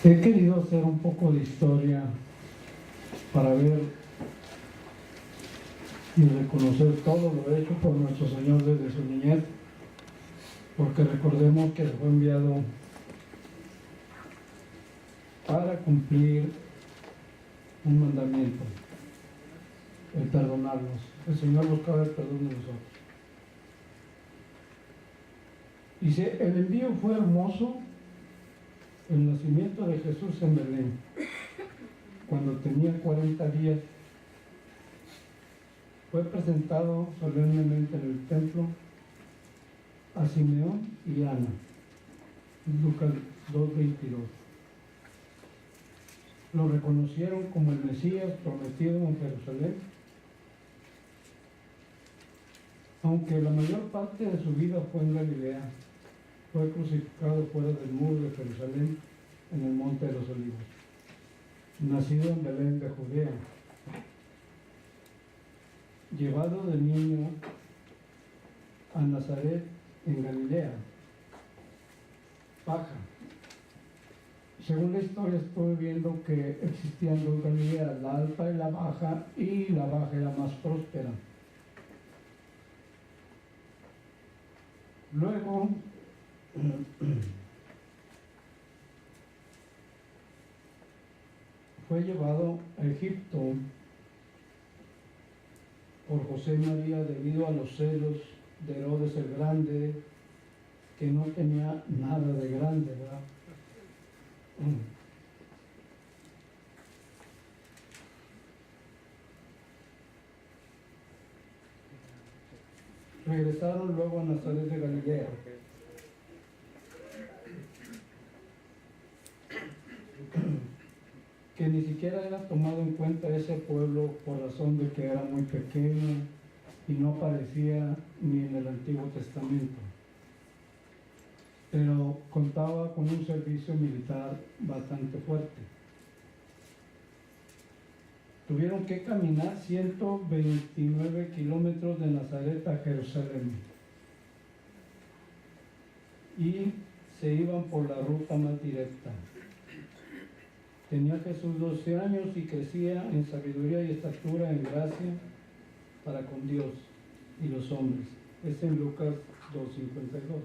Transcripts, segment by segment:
He querido hacer un poco de historia para ver y reconocer todo lo hecho por nuestro Señor desde su niñez, porque recordemos que fue enviado para cumplir un mandamiento, el perdonarnos. El Señor buscaba el perdón de nosotros. Dice, el envío fue hermoso, el nacimiento de Jesús en Belén, cuando tenía 40 días, fue presentado solemnemente en el templo a Simeón y Ana. Lucas 2:22. Lo reconocieron como el Mesías prometido en Jerusalén, aunque la mayor parte de su vida fue en Galilea. Fue crucificado fuera del muro de Jerusalén, en el Monte de los Olivos. Nacido en Belén de Judea, llevado de niño a Nazaret en Galilea, baja. Según la historia estoy viendo que existían dos Galileas, la alta y la baja era más próspera. Luego fue llevado a Egipto por José y María debido a los celos de Herodes el Grande, que no tenía nada de grande, ¿verdad? Regresaron luego a Nazaret de Galilea. Que ni siquiera era tomado en cuenta ese pueblo por razón de que era muy pequeño y no aparecía ni en el Antiguo Testamento. Pero contaba con un servicio militar bastante fuerte. Tuvieron que caminar 129 kilómetros de Nazaret a Jerusalén y se iban por la ruta más directa. Tenía Jesús 12 años y crecía en sabiduría y estatura, en gracia para con Dios y los hombres. Es en Lucas 2:52.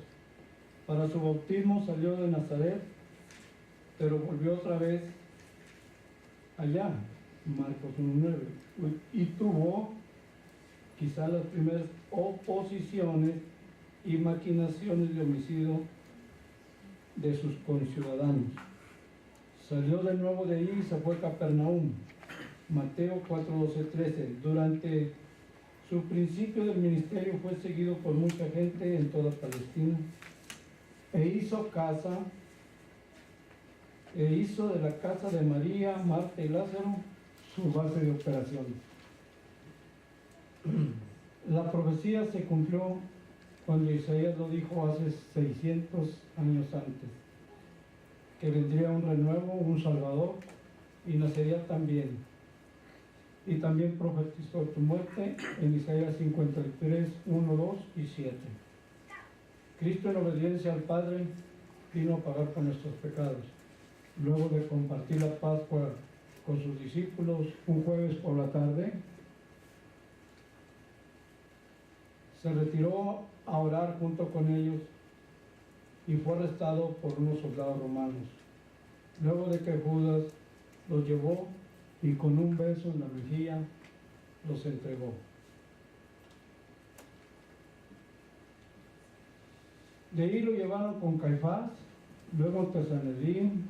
Para su bautismo salió de Nazaret, pero volvió otra vez allá, Marcos 1:9, y tuvo quizás las primeras oposiciones y maquinaciones de homicidio de sus conciudadanos. Salió de nuevo de ahí y se fue a Capernaum. Mateo 4:12-13. Durante su principio del ministerio fue seguido por mucha gente en toda Palestina e hizo de la casa de María, Marta y Lázaro su base de operaciones. La profecía se cumplió cuando Isaías lo dijo hace 600 años antes, que vendría un renuevo, un Salvador, y nacería también. Y también profetizó tu muerte en Isaías 53:1, 2 y 7. Cristo, en obediencia al Padre, vino a pagar por nuestros pecados. Luego de compartir la Pascua con sus discípulos un jueves por la tarde, se retiró a orar junto con ellos y fue arrestado por unos soldados romanos. Luego de que Judas los llevó y con un beso en la mejilla los entregó. De ahí lo llevaron con Caifás, luego ante Sanedrín,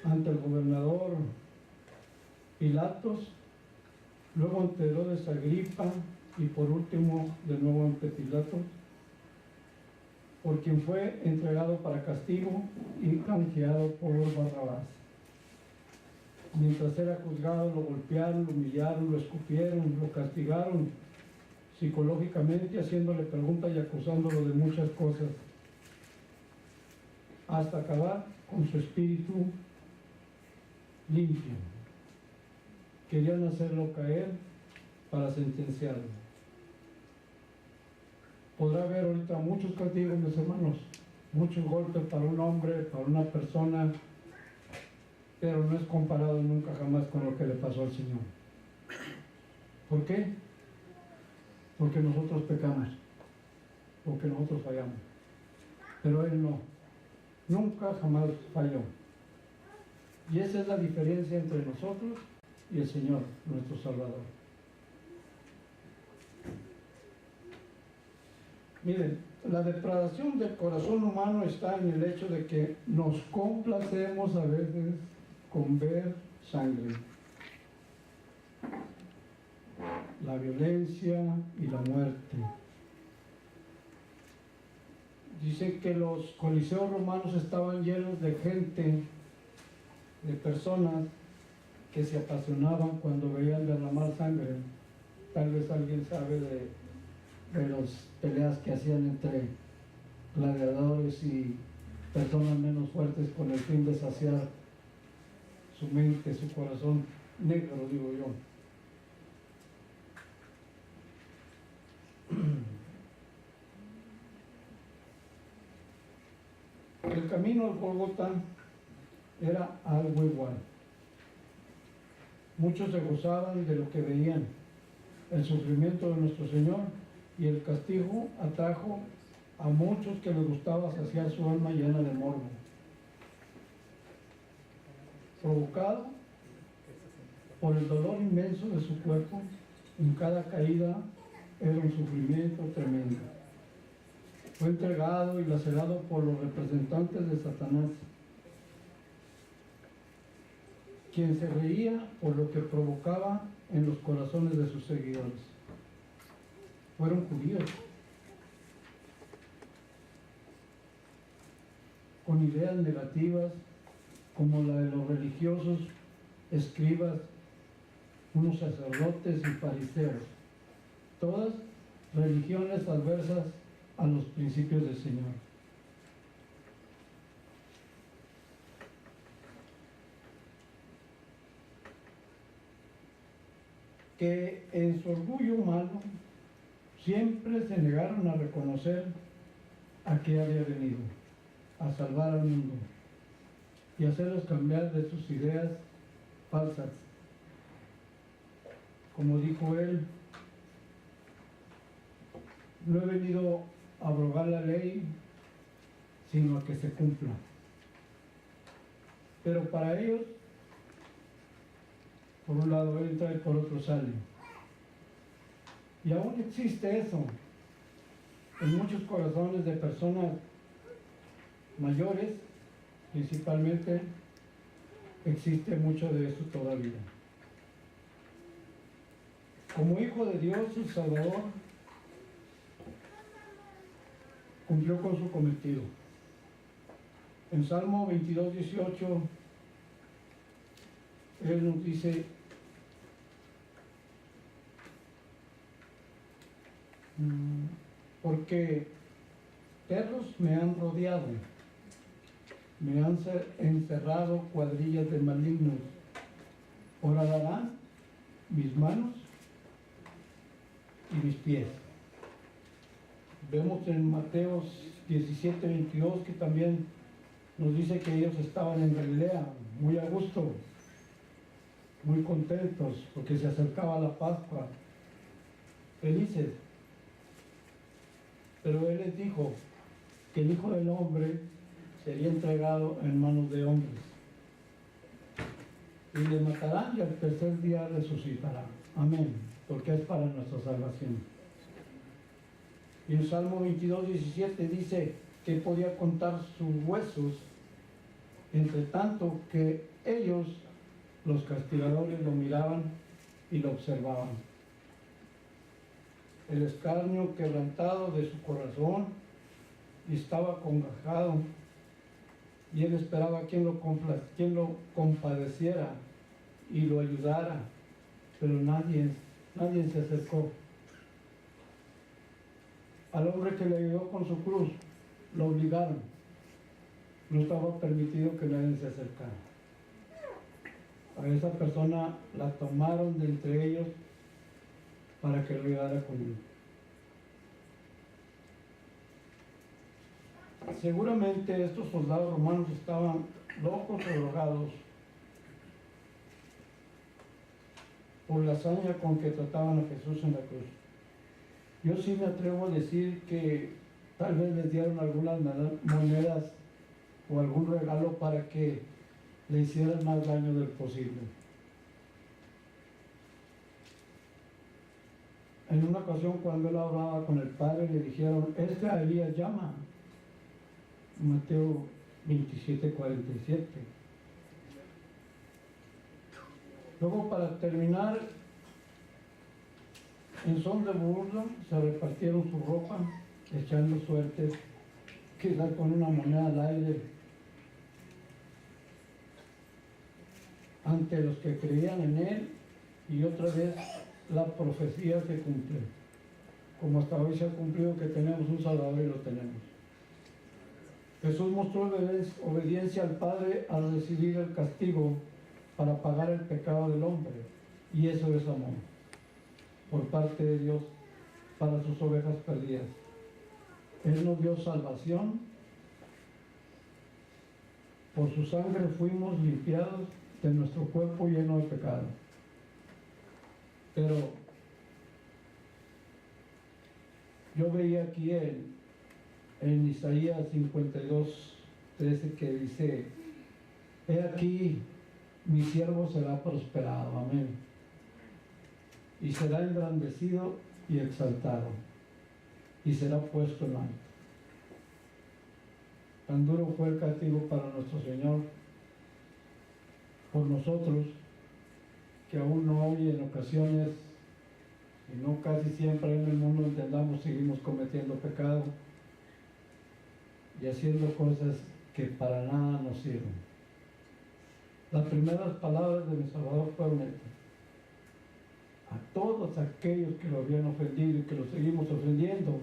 ante el gobernador Pilatos, luego ante Herodes Agripa y por último de nuevo ante Pilatos, por quien fue entregado para castigo y canjeado por Barrabás. Mientras era juzgado, lo golpearon, lo humillaron, lo escupieron, lo castigaron psicológicamente, haciéndole preguntas y acusándolo de muchas cosas, hasta acabar con su espíritu limpio. Querían hacerlo caer para sentenciarlo. Podrá haber ahorita muchos castigos, mis hermanos, muchos golpes para un hombre, para una persona pero no es comparado nunca jamás con lo que le pasó al Señor. ¿Por qué? Porque nosotros pecamos, porque nosotros fallamos, pero Él no, nunca jamás falló. Y esa es la diferencia entre nosotros y el Señor, nuestro Salvador. Miren, la depravación del corazón humano está en el hecho de que nos complacemos a veces con ver sangre, la violencia y la muerte. Dicen que los coliseos romanos estaban llenos de gente, de personas que se apasionaban cuando veían derramar sangre. Tal vez alguien sabe de las peleas que hacían entre gladiadores y personas menos fuertes con el fin de saciar su mente, su corazón negro, digo yo. El camino al Gólgota era algo igual. Muchos se gozaban de lo que veían, el sufrimiento de nuestro Señor, y el castigo atrajo a muchos que les gustaba saciar su alma llena de morbo. Provocado por el dolor inmenso de su cuerpo, en cada caída era un sufrimiento tremendo. Fue entregado y lacerado por los representantes de Satanás, quien se reía por lo que provocaba en los corazones de sus seguidores. Fueron judíos, con ideas negativas como la de los religiosos, escribas, unos sacerdotes y fariseos, todas religiones adversas a los principios del Señor. Que en su orgullo humano siempre se negaron a reconocer a qué había venido, a salvar al mundo y hacerlos cambiar de sus ideas falsas. Como dijo él, no he venido a abrogar la ley, sino a que se cumpla. Pero para ellos, por un lado entra y por otro sale. Y aún existe eso en muchos corazones de personas mayores, principalmente, existe mucho de eso todavía. Como hijo de Dios, su Salvador cumplió con su cometido. En Salmo 22, 18, Él nos dice: porque perros me han rodeado, me han encerrado cuadrillas de malignos, horadarán mis manos y mis pies. Vemos en Mateo 17, 22 que también nos dice que ellos estaban en Galilea, muy a gusto, muy contentos, porque se acercaba la Pascua, felices. Pero Él les dijo que el Hijo del Hombre sería entregado en manos de hombres, y le matarán y al tercer día resucitará. Amén, porque es para nuestra salvación. Y en Salmo 22, 17 dice que podía contar sus huesos, entre tanto que ellos, los castigadores, lo miraban y lo observaban. El escarnio quebrantado de su corazón, y estaba congojado, y él esperaba quien lo compadeciera y lo ayudara, pero nadie se acercó. Al hombre que le ayudó con su cruz, lo obligaron. No estaba permitido que nadie se acercara. A esa persona la tomaron de entre ellos para que lo ayudara con él. Seguramente estos soldados romanos estaban locos o drogados por la hazaña con que trataban a Jesús en la cruz. Yo sí me atrevo a decir que tal vez les dieron algunas monedas o algún regalo para que le hicieran más daño del posible. En una ocasión, cuando él hablaba con el Padre, le dijeron: a Elías llama. Mateo 27:47. Luego, para terminar, en son de burla, se repartieron su ropa, echando suertes, quizás con una moneda al aire, ante los que creían en él, y otra vez la profecía se cumple, como hasta hoy se ha cumplido que tenemos un Salvador y lo tenemos. Jesús mostró obediencia al Padre al recibir el castigo para pagar el pecado del hombre, y eso es amor por parte de Dios para sus ovejas perdidas. Él nos dio salvación, por su sangre fuimos limpiados de nuestro cuerpo lleno de pecado. Pero yo veía aquí en Isaías 52:13 que dice: he aquí, mi siervo será prosperado, amén, y será engrandecido y exaltado, y será puesto en alto. Tan duro fue el castigo para nuestro Señor por nosotros, que aún no hoy en ocasiones, y no casi siempre en el mundo entendamos, seguimos cometiendo pecado y haciendo cosas que para nada nos sirven. Las primeras palabras de mi Salvador fueron estas: a todos aquellos que lo habían ofendido y que lo seguimos ofendiendo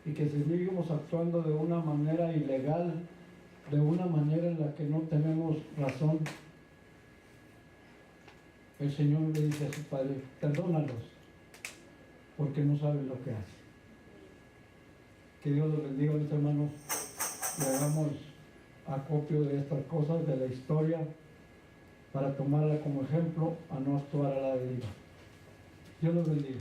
y que seguimos actuando de una manera ilegal, de una manera en la que no tenemos razón, el Señor le dice a su Padre: perdónalos, porque no saben lo que hacen. Que Dios los bendiga, mis hermanos, y hagamos acopio de estas cosas, de la historia, para tomarla como ejemplo a no actuar a la deriva. Dios los bendiga.